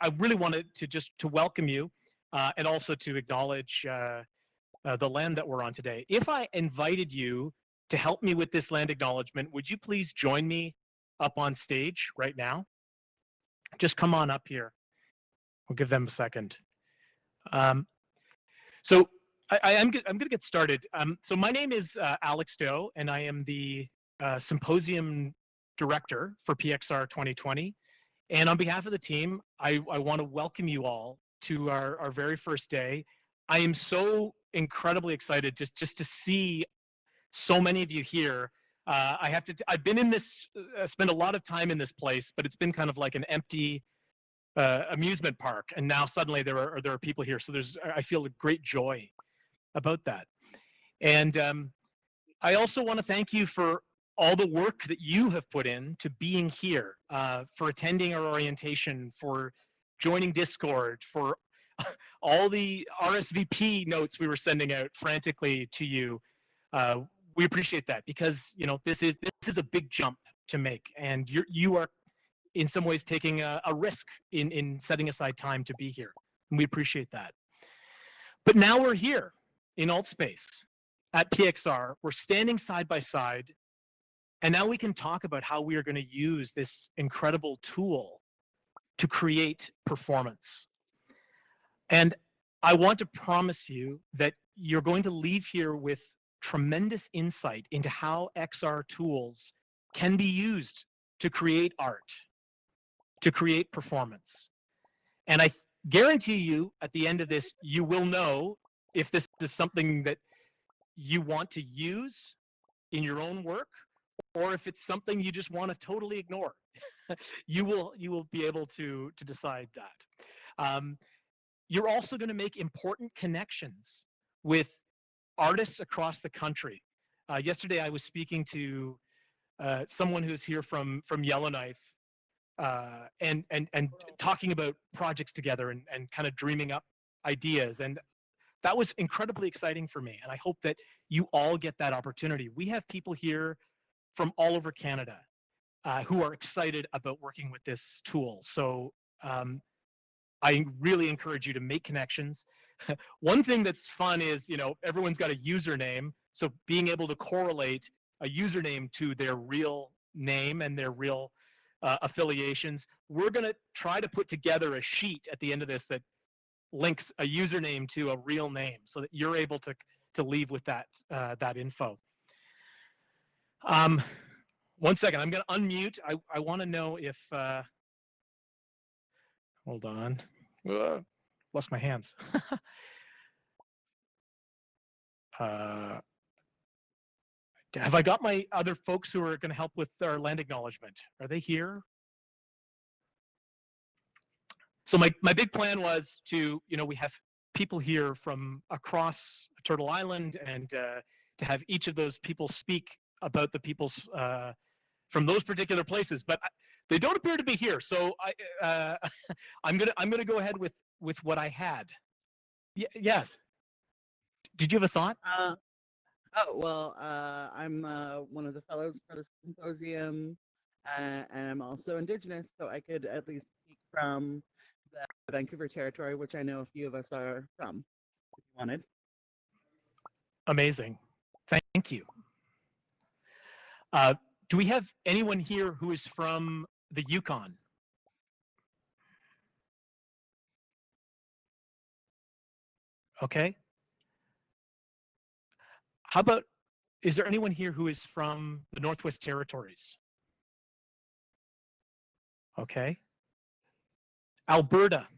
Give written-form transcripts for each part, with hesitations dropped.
I really wanted to just to welcome you and also to acknowledge the land that we're on today. If I invited you to help me with this land acknowledgement, would you please join me up on stage right now? Just come on up here. We'll give them a second. So I'm going to get started. So my name is Alex Doe, and I am the Symposium Director for PXR 2020. And on behalf of the team, I want to welcome you all to our very first day. I am so incredibly excited just to see so many of you here. I've been in this, spent a lot of time in this place, but it's been kind of like an empty amusement park, and now suddenly there are people here. So I feel a great joy about that. And I also want to thank you for all the work that you have put in to being here, for attending our orientation, for joining Discord, for all the RSVP notes we were sending out frantically to you. We appreciate that, because this is a big jump to make, and you are in some ways taking a risk in setting aside time to be here, and we appreciate that. But now we're here in AltSpace at PXR. We're standing side by side, and now we can talk about how we are going to use this incredible tool to create performance. And I want to promise you that you're going to leave here with tremendous insight into how XR tools can be used to create art, to create performance. And I guarantee you, at the end of this, you will know if this is something that you want to use in your own work, or if it's something you just want to totally ignore. you will be able to decide that. You're also going to make important connections with artists across the country. Yesterday, I was speaking to someone who's here from Yellowknife, and talking about projects together and kind of dreaming up ideas. And that was incredibly exciting for me. And I hope that you all get that opportunity. We have people here from all over Canada who are excited about working with this tool. So I really encourage you to make connections. One thing that's fun is, everyone's got a username. So being able to correlate a username to their real name and their real affiliations. We're going to try to put together a sheet at the end of this that links a username to a real name, so that you're able to leave with that info. One second, I'm going to unmute. I want to know if hold on, lost my hands. Have I got my other folks who are going to help with our land acknowledgement? Are they here? So my big plan was to, we have people here from across Turtle Island, and to have each of those people speak about the peoples from those particular places, but they don't appear to be here. So I'm gonna go ahead with what I had. Yes. Did you have a thought? I'm one of the fellows for the symposium, and I'm also Indigenous, so I could at least speak from the Vancouver territory, which I know a few of us are from, if you wanted. Amazing. Thank you. Do we have anyone here who is from the Yukon? Okay. How about, is there anyone here who is from the Northwest Territories? Okay. Alberta.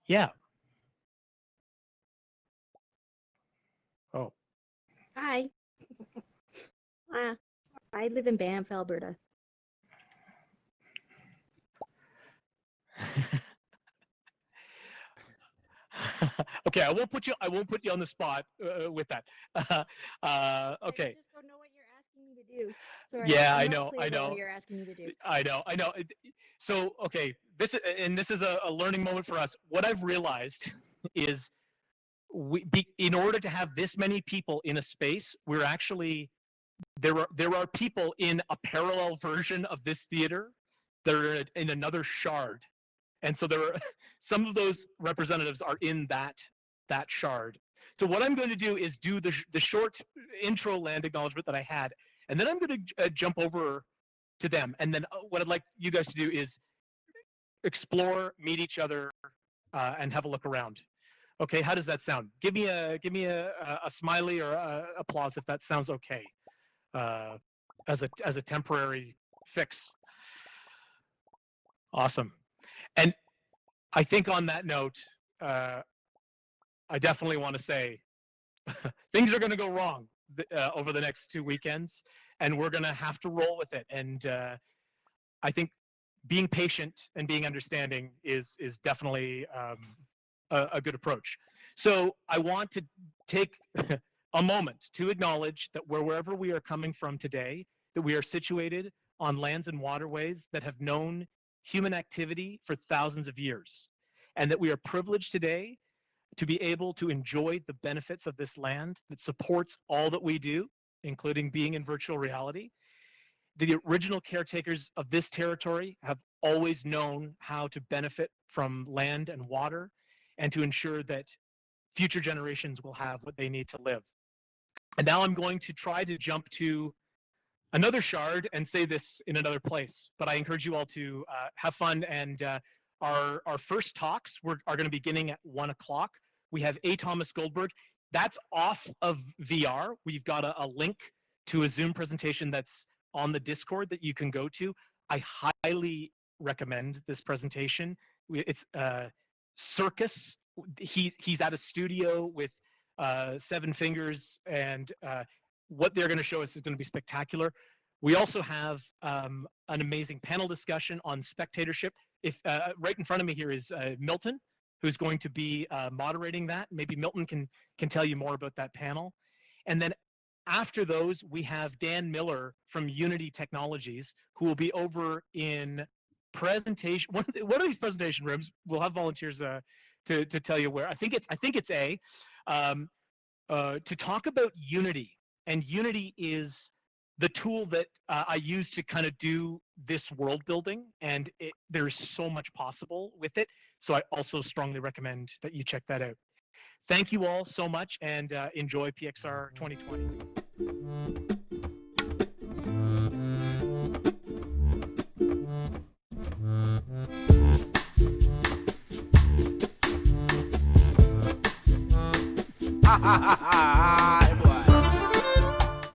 Yeah. Oh. Hi. I live in Banff, Alberta. Okay, I won't put you on the spot with that. Okay. I just don't know what you're asking me to do. Sorry, Yeah, I know. What you're asking me to do. I know. So, okay, this is a learning moment for us. What I've realized is, in order to have this many people in a space, we're actually there are people in a parallel version of this theater, that are in another shard. And so there are some of those representatives are in that shard. So what I'm going to do is do the short intro land acknowledgement that I had, and then I'm going to jump over to them. And then what I'd like you guys to do is explore, meet each other, and have a look around. Okay, how does that sound? Give me a smiley or a applause if that sounds okay, as a temporary fix. Awesome. And I think on that note, I definitely want to say things are going to go wrong over the next 2 weekends, and we're going to have to roll with it. And I think being patient and being understanding is definitely a good approach. So I want to take a moment to acknowledge that wherever we are coming from today, that we are situated on lands and waterways that have known human activity for thousands of years, and that we are privileged today to be able to enjoy the benefits of this land that supports all that we do, including being in virtual reality. The original caretakers of this territory have always known how to benefit from land and water, and to ensure that future generations will have what they need to live. And now I'm going to try to jump to another shard and say this in another place, but I encourage you all to have fun. And our first talks are going to be beginning at 1 o'clock. We have A. Thomas Goldberg. That's off of VR. We've got a link to a Zoom presentation that's on the Discord that you can go to. I highly recommend this presentation. It's Circus. He's at a studio with 7 fingers, and what they're going to show us is going to be spectacular. We also have an amazing panel discussion on spectatorship. If right in front of me here is Milton, who's going to be moderating that. Maybe Milton can tell you more about that panel. And then after those, we have Dan Miller from Unity Technologies, who will be over in presentation. One of these presentation rooms. We'll have volunteers to tell you where. I think it's A, to talk about Unity. And Unity is the tool that I use to kind of do this world building, and there's so much possible with it. So I also strongly recommend that you check that out. Thank you all so much, and enjoy PXR 2020. Ha ha ha ha!